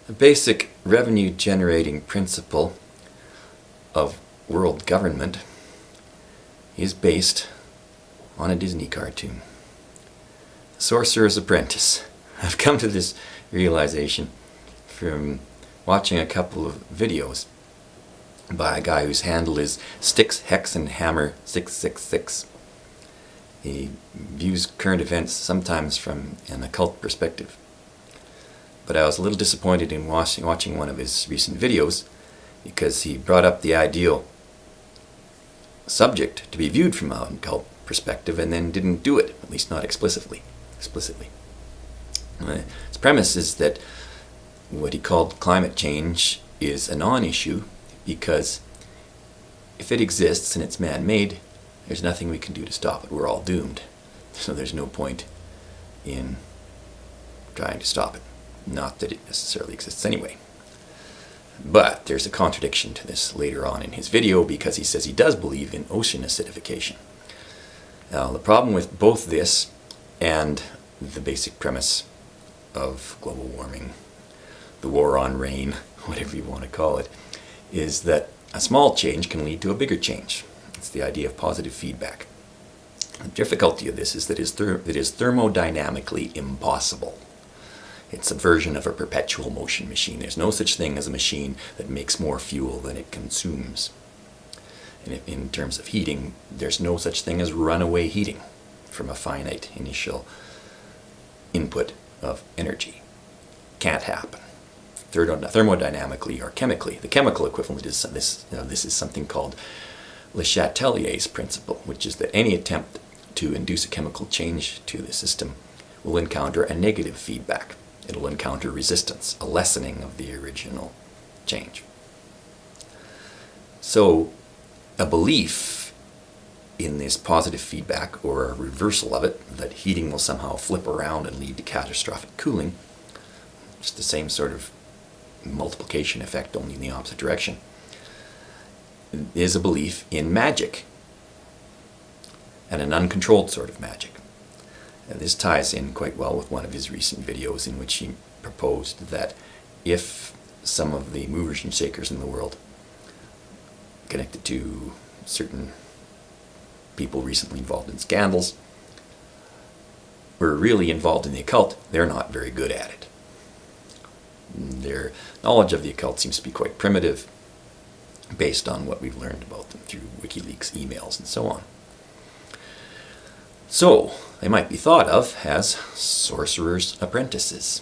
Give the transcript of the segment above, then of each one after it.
The basic revenue-generating principle of world government is based on a Disney cartoon, Sorcerer's Apprentice. I've come to this realization from watching a couple of videos by a guy whose handle is Sticks, Hex, and Hammer 666. He views current events sometimes from an occult perspective. But I was a little disappointed in watching one of his recent videos because he brought up the ideal subject to be viewed from an occult perspective and then didn't do it, at least not explicitly. His premise is that what he called climate change is a non-issue because if it exists and it's man-made, there's nothing we can do to stop it. We're all doomed. So there's no point in trying to stop it. Not that it necessarily exists anyway. But there's a contradiction to this later on in his video because he says he does believe in ocean acidification. Now, the problem with both this and the basic premise of global warming, the war on rain, whatever you want to call it, is that a small change can lead to a bigger change. It's the idea of positive feedback. The difficulty of this is that it is thermodynamically impossible. It's a version of a perpetual motion machine. There's no such thing as a machine that makes more fuel than it consumes. And in terms of heating, there's no such thing as runaway heating from a finite initial input of energy. Can't happen. Thermodynamically or chemically. The chemical equivalent is this is something called Le Chatelier's principle, which is that any attempt to induce a chemical change to the system will encounter a negative feedback. It'll encounter resistance, a lessening of the original change. So, a belief in this positive feedback, or a reversal of it, that heating will somehow flip around and lead to catastrophic cooling, it's the same sort of multiplication effect, only in the opposite direction, is a belief in magic, and an uncontrolled sort of magic. And this ties in quite well with one of his recent videos in which he proposed that if some of the movers and shakers in the world connected to certain people recently involved in scandals were really involved in the occult, they're not very good at it. Their knowledge of the occult seems to be quite primitive based on what we've learned about them through WikiLeaks emails and so on. So, they might be thought of as sorcerer's apprentices.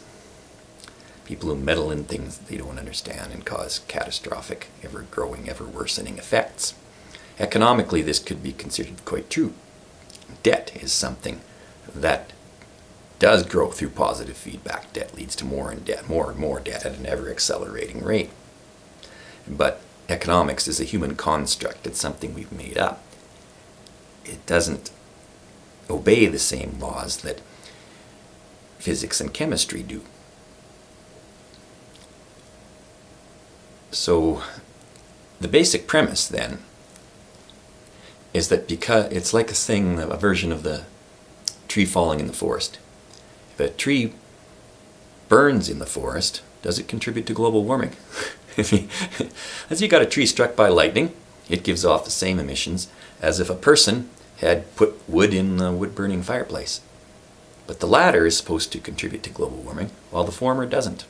People who meddle in things that they don't understand and cause catastrophic, ever-growing, ever-worsening effects. Economically, this could be considered quite true. Debt is something that does grow through positive feedback. Debt leads to more and more debt at an ever-accelerating rate. But economics is a human construct. It's something we've made up. It doesn't obey the same laws that physics and chemistry do. So the basic premise then is that because it's like a version of the tree falling in the forest. If a tree burns in the forest, does it contribute to global warming? As you got a tree struck by lightning, it gives off the same emissions as if a person had put wood in the wood-burning fireplace. But the latter is supposed to contribute to global warming, while the former doesn't.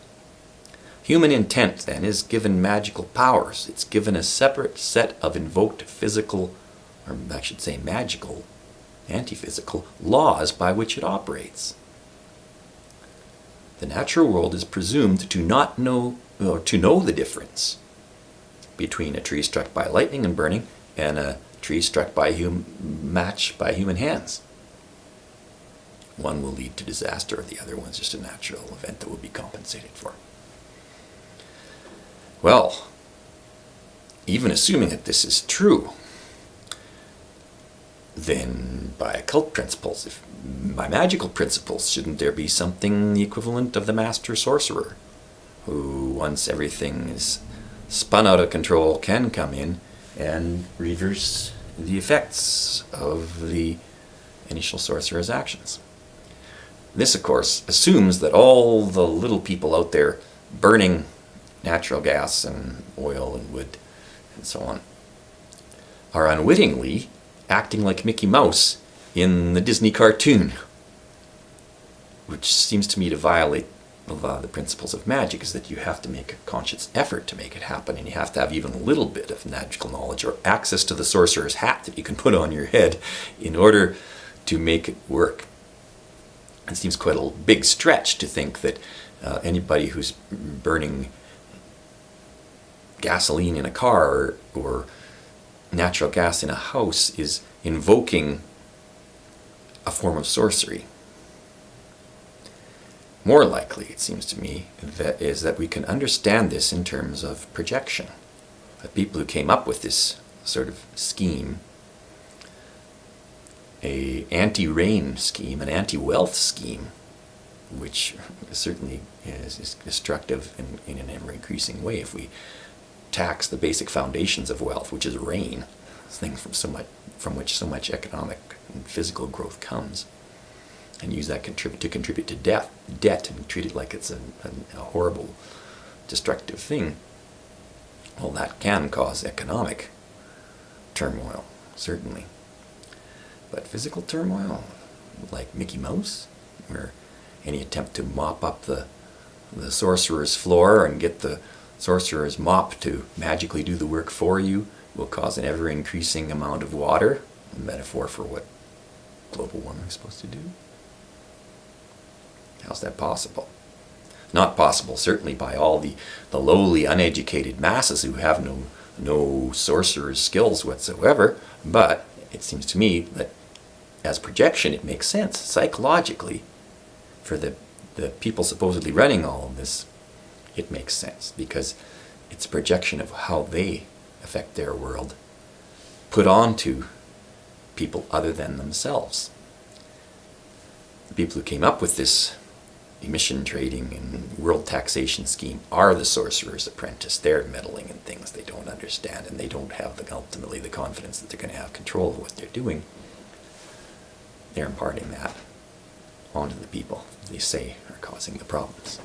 Human intent, then, is given magical powers. It's given a separate set of invoked physical, or I should say magical, anti-physical, laws by which it operates. The natural world is presumed to not know, or to know the difference between a tree struck by lightning and burning and a tree struck by human hands. One will lead to disaster, the other one's just a natural event that will be compensated for. Well, even assuming that this is true, then by occult principles, by magical principles, shouldn't there be something the equivalent of the master sorcerer, who, once everything is spun out of control, can come in and reverse the effects of the initial sorcerer's actions? This, of course, assumes that all the little people out there burning natural gas and oil and wood and so on, are unwittingly acting like Mickey Mouse in the Disney cartoon, which seems to me to violate a lot of the principles of magic, is that you have to make a conscious effort to make it happen, and you have to have even a little bit of magical knowledge or access to the sorcerer's hat that you can put on your head in order to make it work. It seems quite a big stretch to think that anybody who's burning gasoline in a car or natural gas in a house is invoking a form of sorcery. More likely, it seems to me, that we can understand this in terms of projection. The people who came up with this sort of scheme, an anti-rain scheme, an anti-wealth scheme, which certainly is destructive in an ever-increasing way if we tax the basic foundations of wealth, which is rain, this thing from which so much economic and physical growth comes, and use that to contribute to debt and treat it like it's a horrible, destructive thing. Well, that can cause economic turmoil, certainly. But physical turmoil, like Mickey Mouse, where any attempt to mop up the sorcerer's floor and get the sorcerer's mop to magically do the work for you will cause an ever-increasing amount of water, a metaphor for what global warming is supposed to do. How's that possible? Not possible, certainly, by all the lowly, uneducated masses who have no sorcerer's skills whatsoever, but it seems to me that as projection it makes sense psychologically for the people supposedly running all of this. It makes sense because it's a projection of how they affect their world put onto people other than themselves. The people who came up with this emission trading and world taxation scheme are the sorcerer's apprentice. They're meddling in things they don't understand, and they don't have ultimately the confidence that they're going to have control of what they're doing. They're imparting that onto the people they say are causing the problems.